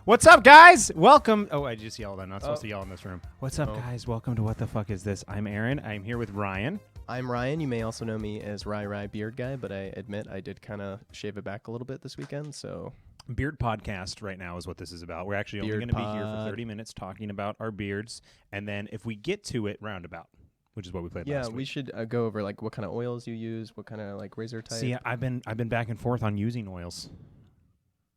What's up, guys? Welcome. Oh, I just yelled. I'm not supposed to yell in this room. What's up, guys? Welcome to What the Fuck Is This? I'm Aaron. I'm here with Ryan. I'm Ryan. You may also know me as Rai Beard Guy, but I admit I did kind of shave it back a little bit this weekend. So Beard podcast right now is what this is about. We're actually only going to be here for 30 minutes talking about our beards, and then if we get to it, roundabout, which is what we played last week. Yeah, we should go over like what kind of oils you use, what kind of like razor type. See, I've been back and forth on using oils.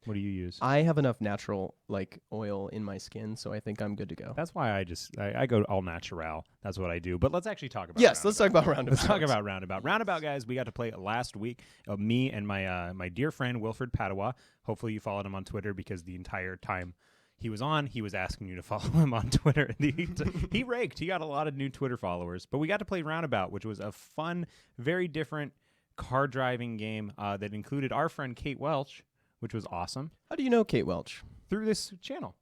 What do you use? I have enough natural like oil in my skin, so I think I'm good to go. That's why I go all natural. That's what I do. But let's actually talk about Yes, let's talk about Roundabout. Let's talk about Roundabout. Roundabout, guys, we got to play it last week. Me and my dear friend Wilfred Padua. Hopefully you followed him on Twitter because the entire time he was on, he was asking you to follow him on Twitter. He raked. He got a lot of new Twitter followers. But we got to play Roundabout, which was a fun, very different car driving game that included our friend Kate Welch, which was awesome. How do you know Kate Welch? Through this channel.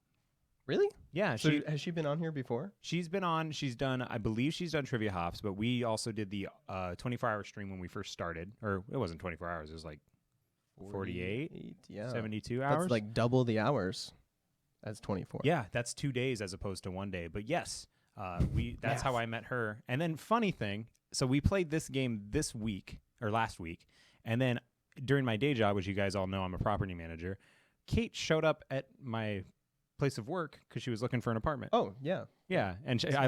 Really? Yeah. So has she been on here before? She's been on. She's done, I believe she's done Trivia Hops, but we also did the 24-hour stream when we first started. Or it wasn't 24 hours. It was like 48, yeah. 72 hours. That's like double the hours as 24. Yeah, that's 2 days as opposed to 1 day. But yes, that's how I met her. And then funny thing, so we played this game this week, or last week, and then during my day job, which you guys all know I'm a property manager, Kate showed up at my place of work because she was looking for an apartment. Oh, yeah. Yeah, and I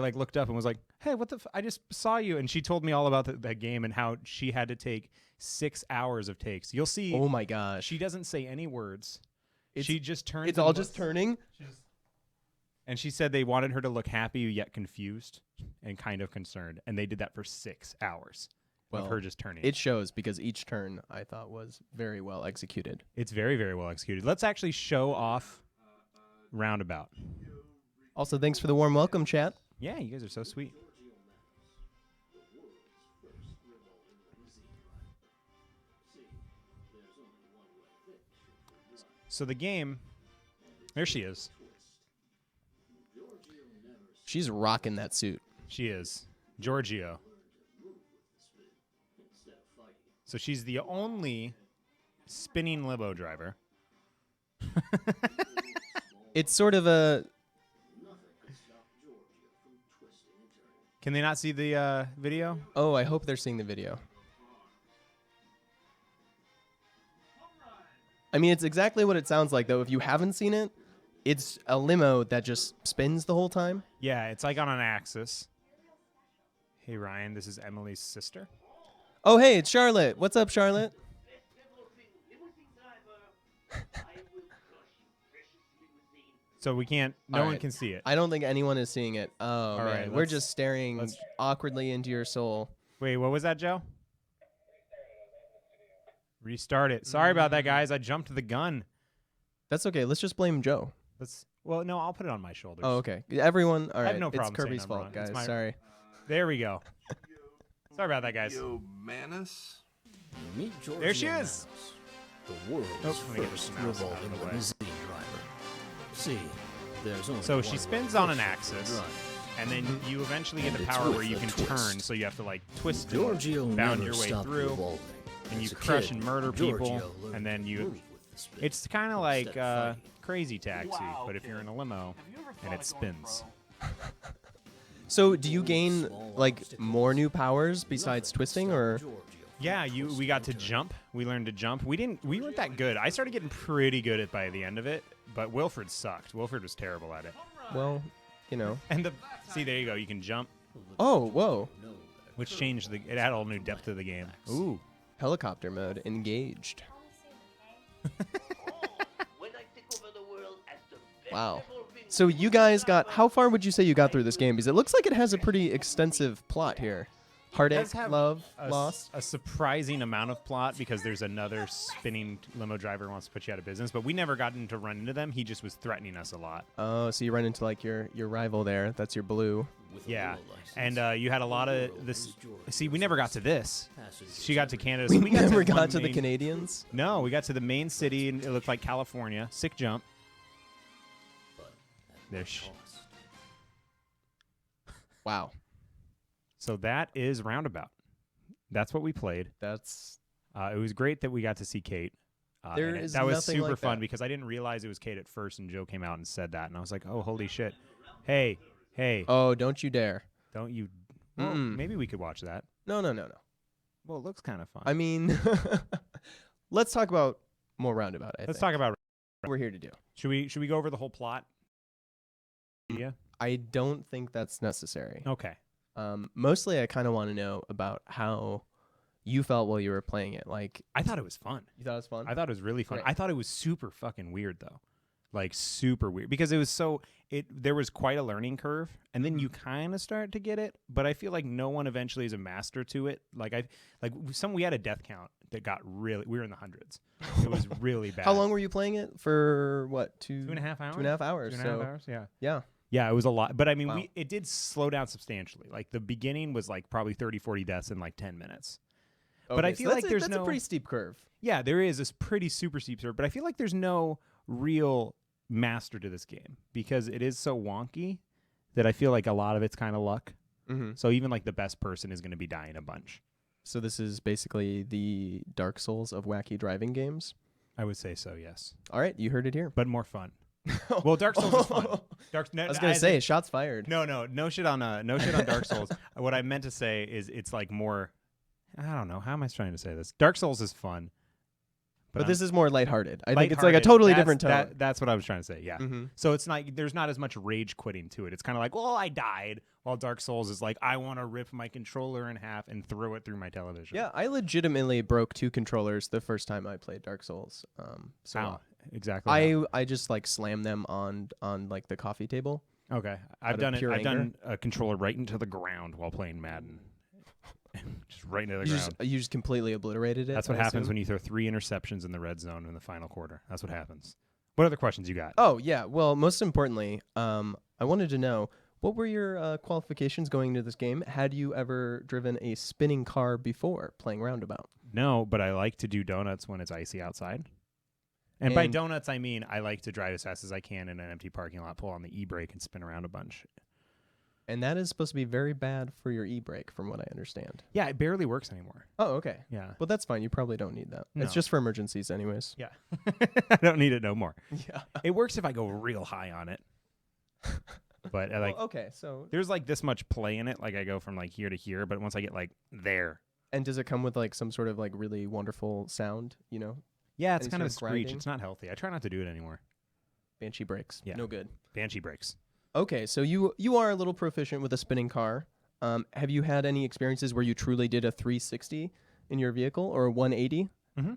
looked up and was like, "Hey, what the? I just saw you." And she told me all about that game and how she had to take 6 hours of takes. You'll see. Oh my gosh. She doesn't say any words. She just turns. It's all just turning. And she said they wanted her to look happy yet confused and kind of concerned, and they did that for 6 hours. Of her just turning. It shows because each turn I thought was very well executed. It's very, very well executed. Let's actually show off Roundabout. Also, thanks for the warm welcome, chat. Yeah, you guys are so sweet. So the game, there she is. She's rocking that suit. She is. Giorgio. So she's the only spinning limo driver. It's sort of a... Can they not see the video? Oh, I hope they're seeing the video. I mean, it's exactly what it sounds like, though. If you haven't seen it, it's a limo that just spins the whole time. Yeah, it's like on an axis. Hey, Ryan, this is Emily's sister. Oh, hey, it's Charlotte. What's up, Charlotte? So we can't, no one can see it. I don't think anyone is seeing it. Oh, man. right, We're just staring awkwardly into your soul. Wait, what was that, Joe? Restart it. Sorry about that, guys. I jumped the gun. That's okay. Let's just blame Joe. Well, no, I'll put it on my shoulders. Oh, okay. Everyone, all right. I have no problem it's Kirby's saying I'm fault, wrong. guys. Sorry. There we go. Sorry about that, guys. Manus? There she is. The world's let me get first this mouse out of revolving the way. limousine driver. See, there's only So one she way spins to on an push axis, the drive. and then you eventually get And the it's power with where you a can twist. turn, so you have to like twist Giorgio and bound never your way stopped through, revolving. and you As a crush kid, and murder people, Giorgio learned and then to you... move with the spin. It's kind of like Instead of fighting. Crazy Taxi, but if you're in a limo, and it spins. So do you gain, like, more new powers besides twisting, or... Yeah, we got to jump. We learned to jump. We weren't that good. I started getting pretty good at by the end of it, but Wilfred sucked. Wilfred was terrible at it. Well, you know. And see, there you go. You can jump, Oh, whoa. which changed it had all new depth to the game. Ooh. Helicopter mode engaged. Wow. So you guys got... How far would you say you got through this game? Because it looks like it has a pretty extensive plot here. Heartache, does have love, a loss. a surprising amount of plot because there's another spinning limo driver who wants to put you out of business, but we never got to run into them. He just was threatening us a lot. Oh, so you run into, like, your rival there. That's your blue. Yeah, and you had a lot of this. See, we never got to this. She got to Canada. So we Never got got to one the main- Canadians. No, we got to the main city, and it looked like California. Sick jump. There. Wow. So that is Roundabout. That's what we played. That's... It was great that we got to see Kate. There and is that was nothing super like fun that. because I didn't realize it was Kate at first, and Joe came out and said that, and I was like, oh, holy shit. Hey, Oh, don't you dare. don't you? Well, Mm-mm. maybe we could watch that. No. Well, it looks kind of fun. I mean, let's talk about more roundabout. Let's talk about. what we're here to do. Should we go over the whole plot? Yeah. I don't think that's necessary. Okay. Mostly, I kind of want to know about how you felt while you were playing it. Like, I thought it was fun. you thought it was fun? I thought it was really fun. Great. I thought it was super fucking weird though. Like super weird because it was so there was quite a learning curve and then you kind of start to get it, but I feel like no one eventually is a master to it. Like we had a death count that got really, we were in the hundreds. It was really bad. How long were you playing it for? What, 2.5 hours? 2.5 hours. 2.5 So hours, yeah. yeah. Yeah, it was a lot. But I mean, Wow. it did slow down substantially. Like the beginning was like probably 30, 40 deaths in like 10 minutes. But I Okay, so feel like that's there's a pretty steep curve. Yeah, there is this pretty super steep curve, but I feel like there's no real master to this game because it is so wonky that I feel like a lot of it's kind of luck. Mm-hmm. So even like the best person is going to be dying a bunch. So this is basically the Dark Souls of wacky driving games. I would say so, yes. All right, you heard it here. But more fun. Well, Dark Souls is fun. I was gonna say, shots fired. No shit on Dark Souls. What I meant to say is it's like more. I don't know. How am I trying to say this? Dark Souls is fun, But this is more lighthearted. I think it's like a lighthearted. totally different tone. That's what I was trying to say. Yeah. Mm-hmm. So it's not. There's not as much rage quitting to it. It's kind of like, well, I died. While Dark Souls is like, I want to rip my controller in half and throw it through my television. Yeah, I legitimately broke 2 controllers the first time I played Dark Souls. So How? Exactly. I just like slammed them on like the coffee table. Okay. out I've of done it. pure I've anger? done a controller right into the ground while playing Madden. Just right into the ground. You just completely obliterated it. That's what I happens assume? when you throw 3 interceptions in the red zone in the final quarter. That's what happens. What other questions you got? Oh yeah. Well, most importantly, I wanted to know, what were your qualifications going into this game? Had you ever driven a spinning car before playing Roundabout? No, but I like to do donuts when it's icy outside. And by And- donuts, I mean I like to drive as fast as I can in an empty parking lot, pull on the e-brake, and spin around a bunch. And that is supposed to be very bad for your e-brake, from what I understand. Yeah, it barely works anymore. Oh, okay. Yeah. Well, that's fine. You probably don't need that. No. It's just for emergencies, anyways. Yeah. I don't need it no more. Yeah. It works if I go real high on it. But I like Well, okay. So, there's like this much play in it. Like I go from like here to here, but once I get like there. and does it come with like some sort of like really wonderful sound? You know, Yeah, it's Any kind of a sort of screech. grinding? It's not healthy. I try not to do it anymore. banshee brakes. Yeah. No good. Banshee brakes. Okay, so you are a little proficient with a spinning car. Have you had any experiences where you truly did a 360 in your vehicle or a 180? Mm-hmm.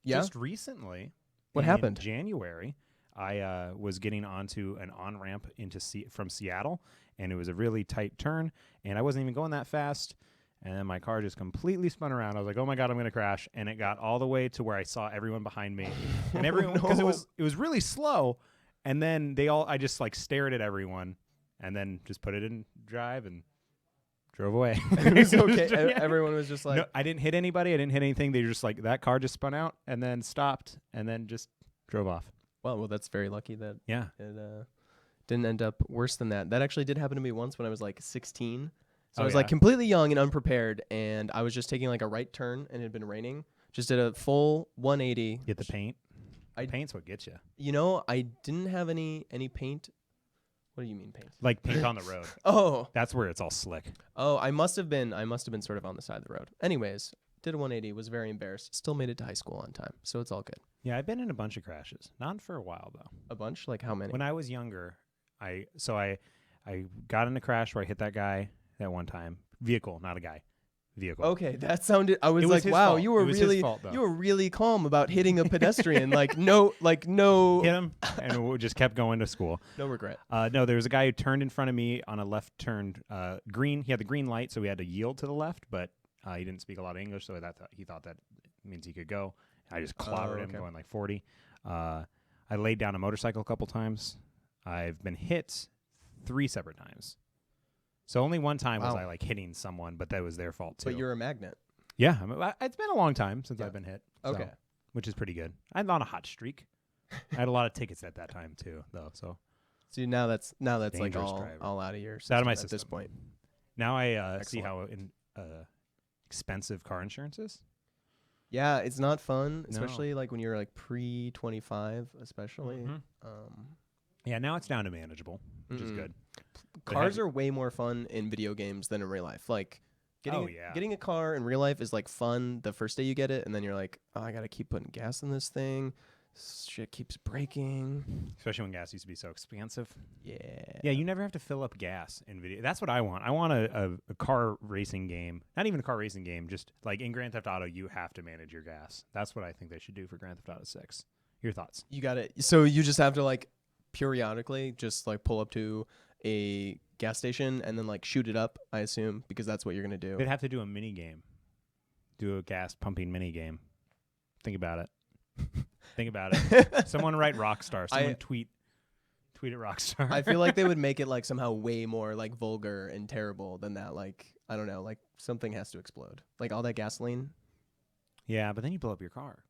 Yeah. Just recently. What in happened? January, I was getting onto an on-ramp from Seattle, and it was a really tight turn, and I wasn't even going that fast, and then my car just completely spun around. I was like, oh my God, I'm going to crash, and it got all the way to where I saw everyone behind me, and everyone, because it was really slow, and then I just like stared at everyone, and then just put it in drive and drove away. It was okay. Yeah. Everyone was just like, No, I didn't hit anybody. I didn't hit anything. They were just like, that car just spun out and then stopped and then just drove off. well, that's very lucky that Yeah. it didn't end up worse than that. That actually did happen to me once when I was like 16. So Oh, I was yeah? like completely young and unprepared, and I was just taking like a right turn, and it had been raining. Just did a full 180. Get the paint. I- Paint's what gets you. You know, I didn't have any paint. What do you mean paint? Like paint on the road. Oh, That's where it's all slick. I must have been sort of on the side of the road. Anyways, did a 180, was very embarrassed. Still made it to high school on time, so it's all good. Yeah, I've been in a bunch of crashes. Not for a while though. A bunch? Like how many? When I was younger, I got in a crash where I hit that guy that one time. Vehicle, not a guy. Vehicle. Okay, that sounded. I was It was like, his wow, fault. you were It was his really, fault, though. you were really calm about hitting a pedestrian. no, Hit him and we just kept going to school. no regret. No, there was a guy who turned in front of me on a left turn, green. He had the green light, so we had to yield to the left, but he didn't speak a lot of English, so he thought that means he could go. I just clobbered him okay. going like 40. I laid down a motorcycle a couple times. I've been hit 3 separate times. So only one time was Wow. I like hitting someone, but that was their fault too. But you're a magnet. Yeah, it's been a long time since Yeah. I've been hit. so, Okay. which is pretty good. I'm on a hot streak. I had a lot of tickets at that time too, though. So So now that's like Dangerous driver. all out of your It's out of my system at this system. point. now I see Excellent. how expensive car insurance is. Yeah, it's not fun, No. especially like when you're like pre-25, especially. Mhm. Yeah, now it's down to manageable, which is Mm-mm. good. But Cars have are way more fun in video games than in real life. Like Oh, yeah. getting a car in real life is like fun the first day you get it, and then you're like, oh, I gotta keep putting gas in this thing. Shit keeps breaking. Especially when gas used to be so expensive. Yeah. Yeah, you never have to fill up gas in video. That's what I want. I want a car racing game. Not even a car racing game. Just like in Grand Theft Auto, you have to manage your gas. That's what I think they should do for Grand Theft Auto 6. Your thoughts? You got it. So you just have to like periodically just like pull up to a gas station and then like shoot it up, I assume, because that's what you're gonna do. They'd have to do a mini game. Do a gas pumping mini game. Think about it. Think about it. Someone write Rockstar. Someone tweet at Rockstar. I feel like they would make it like somehow way more like vulgar and terrible than that. Like, I don't know, like something has to explode. Like all that gasoline. Yeah, but then you blow up your car.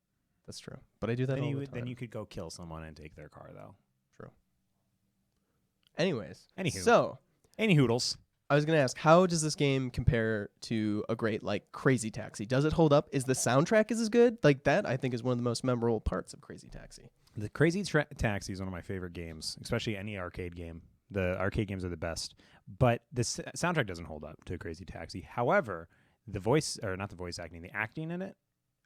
That's true. But I do that Then all you the time. then you could go kill someone and take their car though. Anyways. Anywho. So Any hoodles. I was gonna ask, how does this game compare to a great like Crazy Taxi? Does it hold up? Is the soundtrack as good? Like that, I think is one of the most memorable parts of Crazy Taxi. The Crazy Taxi is one of my favorite games, especially any arcade game. The arcade games are the best, but the soundtrack doesn't hold up to Crazy Taxi. However, the voice, or not the voice acting, the acting in it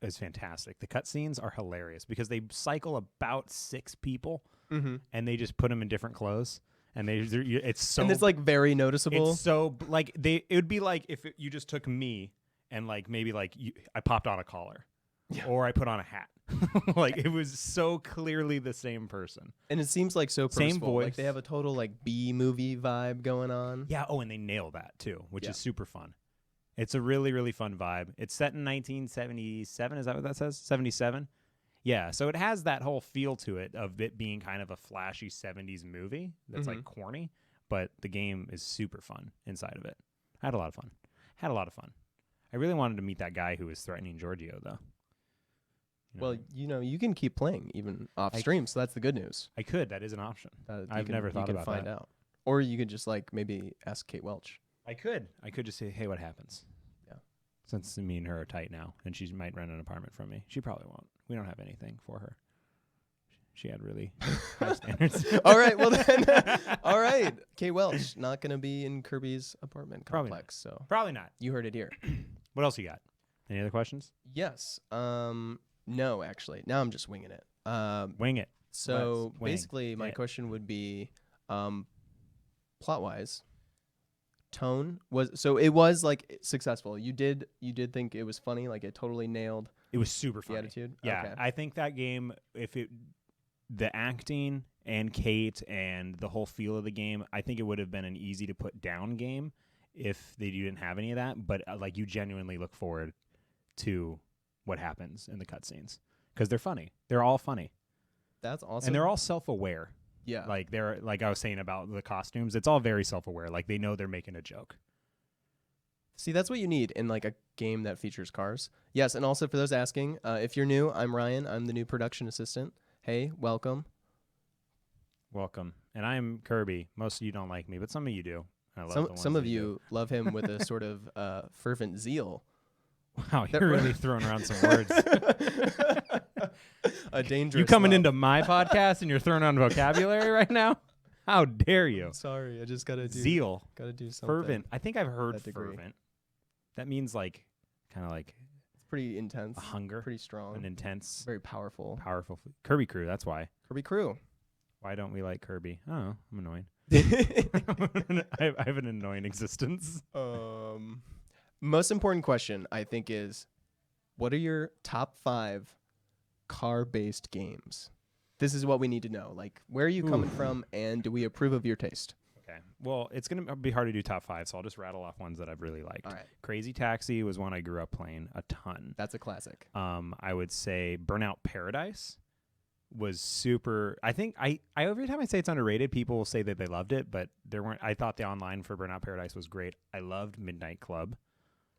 is fantastic. The cutscenes are hilarious because they cycle about 6 people Mm-hmm. and they just put them in different clothes, and it's so And it's like very noticeable. it's so like it would be like if you just took me and like maybe like I popped on a collar, or I put on a hat. Like it was so clearly the same person. And it seems like so Same purposeful. Like voice. they have a total like B movie vibe going on. Yeah. Oh, and they nail that too, which Yeah. is super fun. It's a really, really fun vibe. It's set in 1977. Is that what that says? 77. Yeah. So it has that whole feel to it of it being kind of a flashy 70s movie that's like corny, but the game is super fun inside of it. I had a lot of fun. I really wanted to meet that guy who was threatening Giorgio though. You know, Well, you know, you can keep playing even off I- stream, so that's the good news. I could. That is an option. I've never thought about find that. out. Or you could just like maybe ask Kate Welch. I could just say, hey, what happens? Yeah. Since me and her are tight now, and she might rent an apartment from me. She probably won't. We don't have anything for her. She had really high standards. All right, well then, all right. Kate Welch not gonna be in Kirby's apartment Probably complex, so Probably not. you heard it here. What else you got? Any other questions? Yes. No, actually. Now I'm just winging it. Wing it. So Let's wing basically, my it. question would be, plot-wise, tone it was like successful. You did think it was funny, like it totally nailed It was super the funny. attitude. Yeah, Okay. I think that game, the acting and Kate and the whole feel of the game, I think it would have been an easy to put down game if you didn't have any of that. But like you genuinely look forward to what happens in the cutscenes because they're funny. They're all funny, That's awesome. and they're all self-aware. yeah. Like they're like I was saying about the costumes, it's all very self-aware. Like they know they're making a joke. See, that's what you need in like a game that features cars. Yes, and also for those asking, if you're new, I'm Ryan. I'm the new production assistant. Hey, welcome. Welcome, and I'm Kirby. Most of you don't like me, but some of you do. I love the Some ones some of that you love him with a sort of fervent zeal. do. Wow, you're really throwing around some words. A dangerous. You coming love. into my podcast and you're throwing on vocabulary right now? How dare you? Sorry, I just gotta do Zeal, Gotta do something. fervent. I think I've heard That degree. fervent. That means like kind of like It's pretty intense. a hunger, Pretty strong. an intense, Very powerful. powerful. Kirby crew. That's why. Kirby crew. Why don't we like Kirby? Oh, I'm annoying. I have an annoying existence. Most important question I think is, what are your top 5 car-based games? This is what we need to know. Like, where are you coming from, and do we approve of your taste? Okay. Well, it's going to be hard to do top 5, so I'll just rattle off ones that I've really liked. All right, Crazy Taxi was one I grew up playing a ton. that's a classic. I would say Burnout Paradise was super. I think I every time I say it's underrated, people will say that they loved it, but there weren't. I thought the online for Burnout Paradise was great. I loved Midnight Club.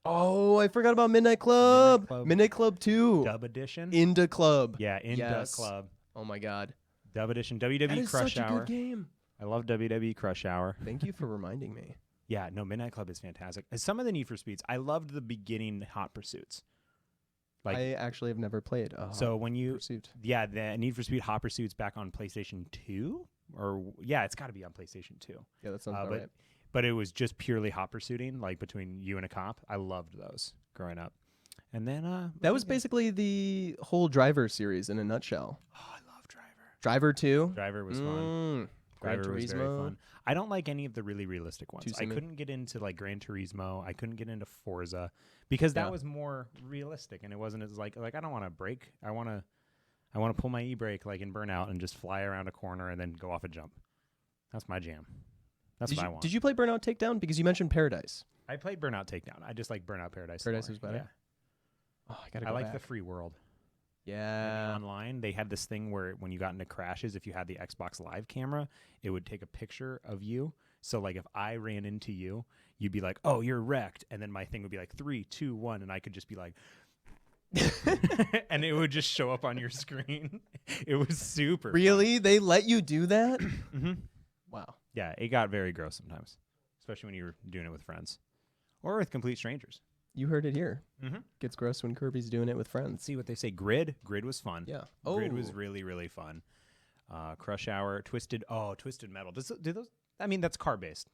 Oh, I forgot about Midnight Club. Midnight Club 2. Dub Edition. Into Club. Yeah, in Yes. Club. Oh my God. Dub Edition. That WWE is Crush such a Hour. good game. I love WWE Crush Hour. Thank you for reminding me. Yeah, no, Midnight Club is fantastic. And some of the Need for Speeds, I loved the beginning Hot Pursuits. Like, I actually have never played. so when you, Pursuit. yeah, the Need for Speed Hot Pursuit's back on PlayStation 2, or yeah, it's got to be on PlayStation 2. Yeah, that sounds about but right. but it was just purely hot pursuiting, like between you and a cop. I loved those growing up. And then That was basically the whole Driver series in a nutshell. oh, I love Driver. Driver 2. Driver was fun. Gran Driver was very Turismo. fun. I don't like any of the really realistic ones. Too I similar. couldn't get into like Gran Turismo. I couldn't get into Forza because that Yeah. was more realistic, and it wasn't as like I don't want to brake. I want to pull my e-brake like in Burnout and just fly around a corner and then go off a jump. That's my jam. That's what I want. Did you play Burnout Takedown? Because you mentioned Paradise. I played Burnout Takedown. I just like Burnout Paradise. Paradise more. was better? Yeah. Oh, I gotta I go like back. the free world. Yeah. Online, they had this thing where when you got into crashes, if you had the Xbox Live camera, it would take a picture of you. So, like, if I ran into you, you'd be like, "Oh, you're wrecked," and then my thing would be like 3, 2, 1, and I could just be like, and it would just show up on your screen. It was super. Really? They let you do that? Mm-hmm. Wow. Yeah, it got very gross sometimes, especially when you were doing it with friends or with complete strangers. You heard it here. Mm-hmm. Gets gross when Kirby's doing it with Let's friends. see what they say. Grid was fun. Yeah. Grid was Oh. really, really fun. Crush Hour, Twisted Metal. Do those? I mean, that's car based.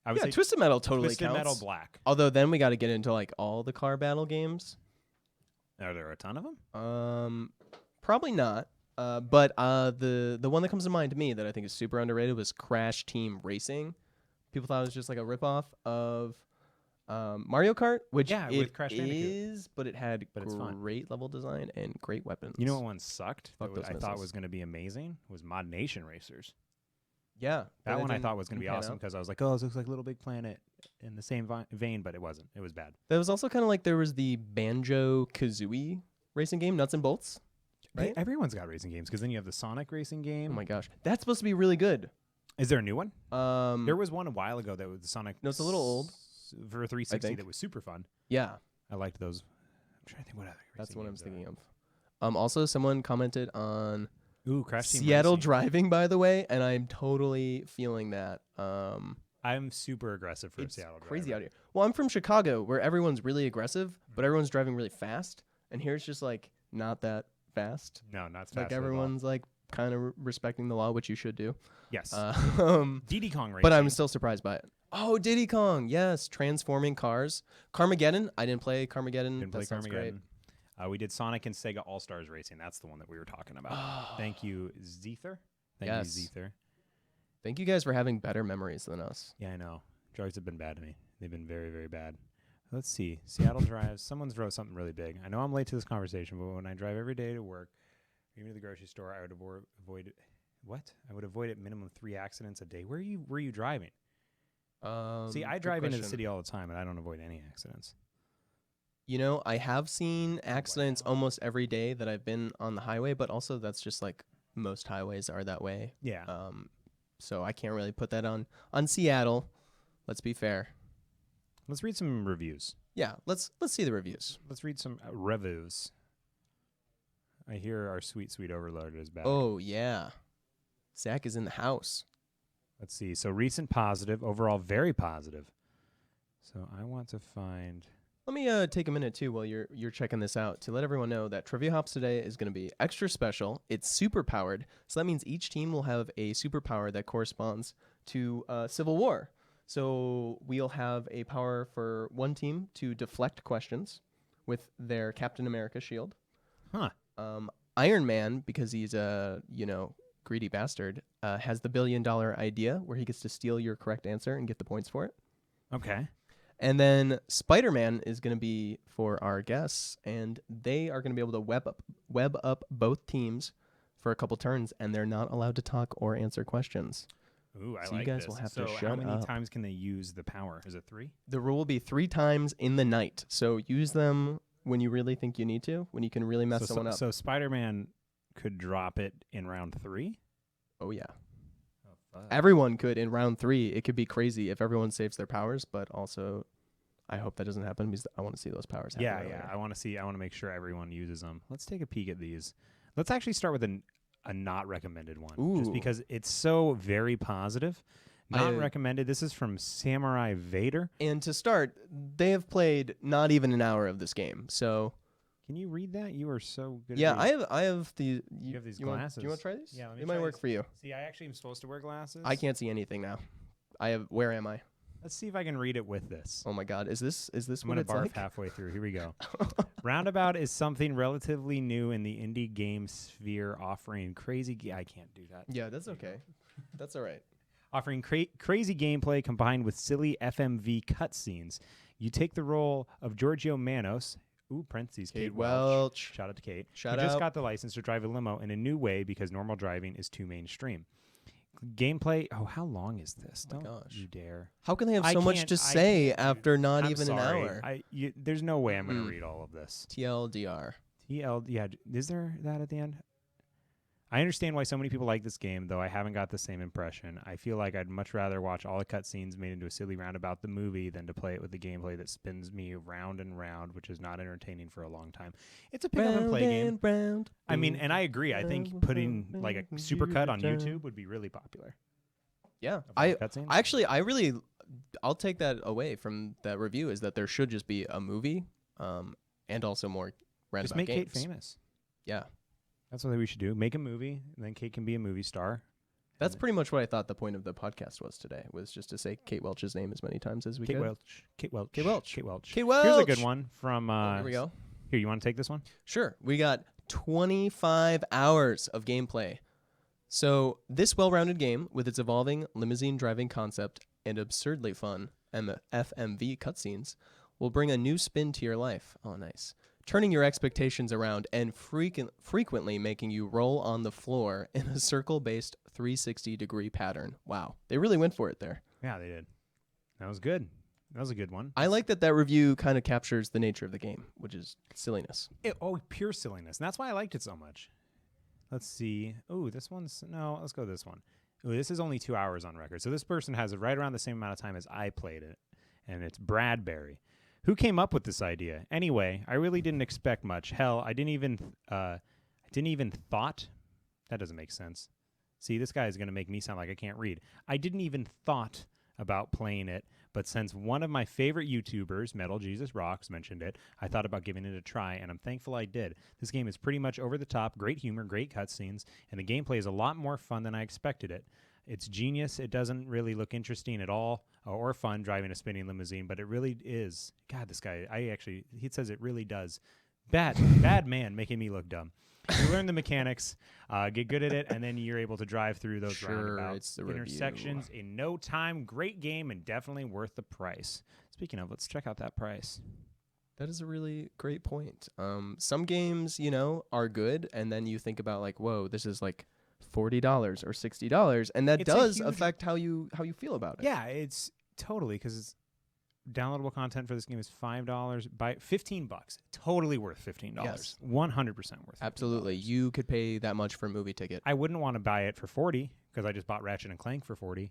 I would Yeah, say Twisted Metal totally Twisted counts. Metal Black. Although then we got to get into like all the car battle games. Are there a ton of them? Probably not. But the one that comes to mind to me that I think is super underrated was Crash Team Racing. People thought it was just like a ripoff of Mario Kart, which Yeah, it with Crash Bandicoot. is, but it had But it's fun. great level design and great weapons. You know what one sucked? Fuck that those I thought missiles. was going to be amazing was Mod Nation Racers. Yeah, That but it one I didn't thought was going to be pan awesome out. because I was like, oh, this looks like Little Big Planet in the same vein, but it wasn't. It was bad. That was also kind of like there was the Banjo Kazooie racing game, Nuts and Bolts. Right? Everyone's got racing games because then you have the Sonic racing Oh game. my gosh, that's supposed to be really good. Is there a new one? Um, There was one a while ago that was the Sonic. No, it's a little old. For 360 think. that was super fun. yeah, I liked those. I'm trying to think what other. that's racing what I'm games thinking there of. Also, someone commented on are. Ooh, Crash Team Seattle Racing. driving, by the way, and I'm totally feeling that. I'm super aggressive for It's Seattle. crazy driver. out here. Well, I'm from Chicago, where everyone's really aggressive, but everyone's driving really fast, and here it's just like not that fast. No, not fast. Like at all. everyone's like kind of respecting the law, which you should do. Yes. Diddy Kong Racing. But I'm still surprised by it. Oh, Diddy Kong, yes, transforming cars. Carmageddon, I didn't play Carmageddon. Didn't play That sounds great. Carmageddon. We did Sonic and Sega All Stars Racing. That's the one that we were talking about. Thank you, Zether. Thank Yes. you, Zether. Thank you guys for having better memories than us. Yeah, I know. Drugs have been bad to me. They've been very, very bad. Let's see. Seattle drives. Someone's wrote something really big. I know I'm late to this conversation, but when I drive every day to work, even to the grocery store, I would avoid what? I would avoid at minimum 3 accidents a day. Where are you driving? See, I Good drive into the question. city all the time, and I don't avoid any accidents. You know, I have seen accidents almost every day that I've been on the highway, but also that's just like most highways are that way. Yeah. So I can't really put that on Seattle. Let's be fair. Let's read some reviews. Yeah, let's see the reviews. Let's read some reviews. I hear our sweet overlord is back. Oh yeah, Zach is in the house. Let's see. So recent positive, overall very positive. So I want to find. Let me take a minute too while you're checking this out to let everyone know that Trivia Hops today is going to be extra special. It's super powered, so that means each team will have a superpower that corresponds to Civil War. So we'll have a power for one team to deflect questions with their Captain America shield. Huh. Iron Man, because he's a greedy bastard, has the $1 billion idea where he gets to steal your correct answer and get the points for it. Okay. And then Spider-Man is going to be for our guests, and they are going to be able to web up both teams for a couple turns, and they're not allowed to talk or answer questions. Ooh, I So you like guys this. will have so to how shut many up. times can they use the power? Is it 3? The rule will be 3 times in the night, so use them when you really think you need to, when you can really mess someone up. So Spider-Man could drop it in round 3? Oh, yeah. Oh, fuck. Everyone could in round 3. It could be crazy if everyone saves their powers, but also I hope that doesn't happen because I want to see those powers happen. Yeah. earlier. I want to make sure everyone uses them. Let's take a peek at these. Let's actually start with a not recommended one. Just Ooh. because it's so very positive. Not I- recommended. This is from Samurai Vader. And to start, they have played not even an hour of this game, so Can you read that? You are so good. Yeah, at reading. I have the. You have these do glasses. you want to try these? Yeah, let me It might try work these. for you. See, I actually am supposed to wear glasses. I can't see anything now. Where am I? Let's see if I can read it with this. Oh my God, is this I'm what gonna it's barf like? halfway through. Here we go. Roundabout is something relatively new in the indie game sphere, offering crazy. I can't do that. Yeah, that's okay. That's all right. Offering crazy gameplay combined with silly FMV cutscenes. You take the role of Giorgio Manos. Ooh, parentheses. Kate Welch. Shout out to Kate. Shout who just out. got the license to drive a limo in a new way because normal driving is too mainstream. Gameplay. Oh, how long is this? Oh my Don't gosh. you dare. How can they have I so much can't- to I say can't do- after not I'm even sorry. an hour? There's no way I'm going Mm. to read all of this. TLDR. TL. Yeah. Is there that at the end? I understand why so many people like this game, though I haven't got the same impression. I feel like I'd much rather watch all the cutscenes made into a silly roundabout the movie than to play it with the gameplay that spins me round and round, which is not entertaining for a long time. It's a pick up and play game. Round. I mean, and I agree. I think putting like a supercut on YouTube would be really popular. Yeah, Of all the cutscenes. I'll take that away from that review. Is that there should just be a movie, and also more roundabout just make games. Kate famous. Yeah, That's what we should do. Make a movie, and then Kate can be a movie star. that's pretty much what I thought the point of the podcast was today. Was just to say Kate Welch's name as many times as we Kate could. Welch. Kate Welch. Kate Welch. Kate Welch. Kate Welch. Here's a good one from. Here we go. Here, you want to take this one? Sure. We got 25 hours of gameplay. So, this well rounded game, with its evolving limousine driving concept and absurdly fun FMV cutscenes, will bring a new spin to your life. Oh, nice. Turning your expectations around and frequently making you roll on the floor in a circle based 360-degree pattern. Wow. They really went for it there. Yeah, they did. That was good. That was a good one. I like that review kind of captures the nature of the game, which is silliness. Pure silliness. And that's why I liked it so much. Let's see. Oh, this one's... No, let's go this one. Ooh, this is only 2 hours on record. So this person has it right around the same amount of time as I played it. And it's Bradbury. Who came up with this idea? Anyway, I really didn't expect much. Hell, I didn't even thought... That doesn't make sense. See, this guy is going to make me sound like I can't read. I didn't even thought about playing it, but since one of my favorite YouTubers, Metal Jesus Rocks, mentioned it, I thought about giving it a try, and I'm thankful I did. This game is pretty much over the top, great humor, great cutscenes, and the gameplay is a lot more fun than I expected it. It's genius. It doesn't really look interesting at all or fun driving a spinning limousine, but it really is. God, this guy, he says it really does. Bad man making me look dumb. You learn the mechanics, get good at it, and then you're able to drive through those roundabouts, intersections in no time. Great game and definitely worth the price. Speaking of, let's check out that price. That is a really great point. Some games, are good, and then you think about like, whoa, this is like $40 or $60, and that does affect how you feel about it. Yeah, it's totally because downloadable content for this game is $5 by $15. Totally worth $15. Yes. 100% worth. Absolutely, $15. you could pay that much for a movie ticket. I wouldn't want to buy it for $40 because I just bought Ratchet and Clank for $40.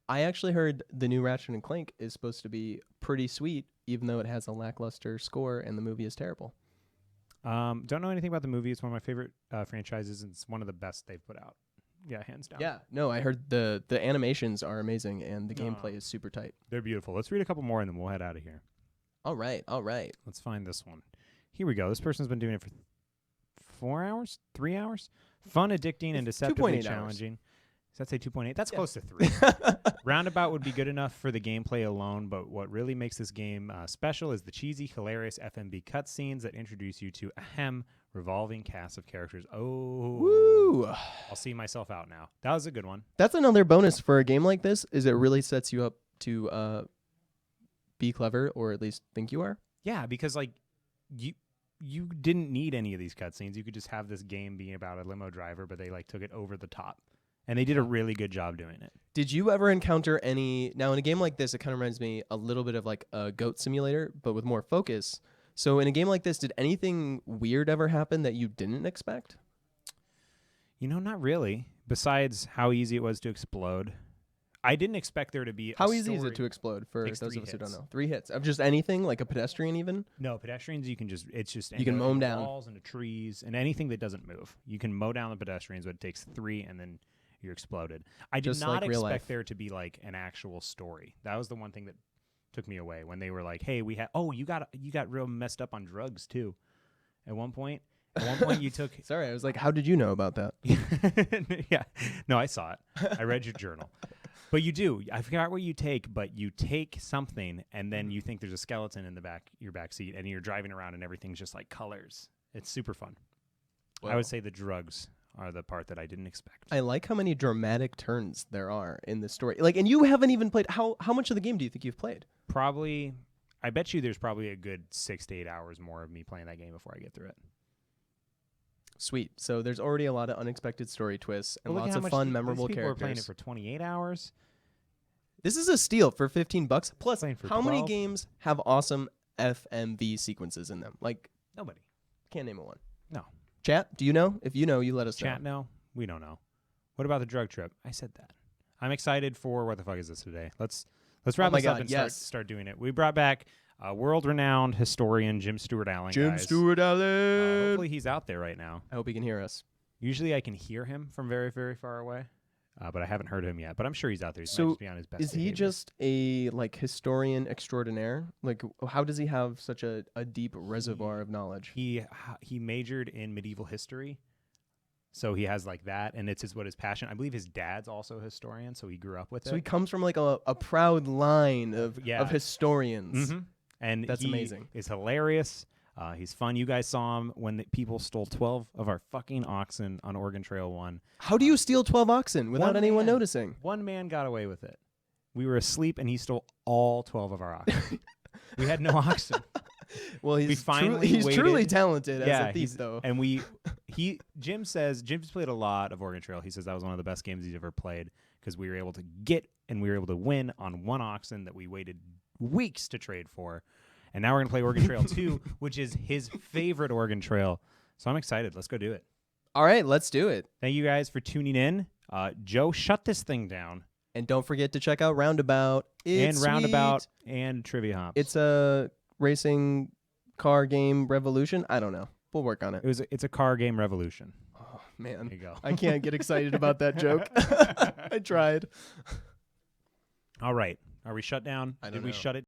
I actually heard the new Ratchet and Clank is supposed to be pretty sweet, even though it has a lackluster score and the movie is terrible. Don't know anything about the movie. It's one of my favorite franchises, and it's one of the best they've put out. Yeah, hands down. Yeah, no, I heard the animations are amazing and the gameplay is super tight. They're beautiful. Let's read a couple more and then we'll head out of here. All right. Let's find this one. Here we go. This person's been doing it for 4 hours, 3 hours. Fun, addicting, and deceptively 2.8 challenging. Does that say 2.8? That's close to 3. Roundabout would be good enough for the gameplay alone, but what really makes this game special is the cheesy, hilarious FMV cutscenes that introduce you to revolving cast of characters. Oh, Woo! I'll see myself out now. That was a good one. That's another bonus for a game like this, is it really sets you up to be clever, or at least think you are. Yeah, because like you didn't need any of these cutscenes. You could just have this game being about a limo driver, but they like took it over the top. And they did a really good job doing it. Did you ever encounter any... Now, in a game like this, it kind of reminds me a little bit of like a Goat Simulator, but with more focus. So in a game like this, did anything weird ever happen that you didn't expect? Not really. Besides how easy it was to explode. I didn't expect there to be How easy is it to explode for Takes those 3 of us who don't hits. know? 3 hits. Of just anything, like a pedestrian even? No, pedestrians, you can just... It's just... You can mow them down. Walls and trees and anything that doesn't move. You can mow down the pedestrians, but it takes 3 and then... You're exploded. I did Just not like real expect life. there to be like an actual story. That was the one thing that took me away when they were like, "Hey, we had you got real messed up on drugs too," At one point, you took. Sorry, I was like, how did you know about that? Yeah, no, I saw it. I read your journal. But you do. I forgot what you take, but you take something, and then you think there's a skeleton in your back seat, and you're driving around, and everything's just like colors. It's super fun. I would say the drugs are the part that I didn't expect. I like how many dramatic turns there are in this story. Like, and you haven't even played. How much of the game do you think you've played? Probably, I bet you there's probably a good 6 to 8 hours more of me playing that game before I get through it. Sweet. So there's already a lot of unexpected story twists and Well, look at lots how of much fun, these memorable people characters. are playing it for 28 hours. This is a steal for $15. Plus, Playing for how many 12? games have awesome FMV sequences in them? Like, Nobody. can't name a one. No. Chat, do you know? If you know, you let us Chat, know. no. We don't know. What about the drug trip? I said that. I'm excited for what the fuck is this today? Let's wrap my this up God, and yes. start doing it. We brought back world-renowned historian Jim Stewart Allen. guys. Allen. Hopefully he's out there right now. I hope he can hear us. Usually I can hear him from very, very far away, but I haven't heard him yet. But I'm sure he's out there. He So might just be on his best Is he behavior. just a historian extraordinaire? Like, how does he have such a deep reservoir of knowledge? He majored in medieval history, so he has like that, and it's what his passion. I believe his dad's also a historian, so he grew up with So it. he comes from like a proud line of historians. Mhm. And That's he amazing. is hilarious. He's fun. You guys saw him when the people stole 12 of our fucking oxen on Oregon Trail 1. How do you steal 12 oxen without One anyone man. noticing? One man got away with it. We were asleep, and he stole all 12 of our oxen. We had no oxen. Well, he's finally he's truly waited. talented as Yeah, a thief, though. And Jim's played a lot of Oregon Trail. He says that was one of the best games he's ever played because we were able to win on one oxen that we waited weeks to trade for. And now we're going to play Oregon Trail 2, which is his favorite Oregon Trail. So I'm excited. Let's go do it. All right, let's do it. Thank you guys for tuning in. Joe, shut this thing down. And don't forget to check out Roundabout. It's Roundabout sweet. and Trivia Hops. It's a racing car game revolution. I don't know. We'll work on it. It's a car game revolution. Oh, man. There you go. I can't get excited about that joke. I tried. All right. Are we shut down? I don't Did we know. shut it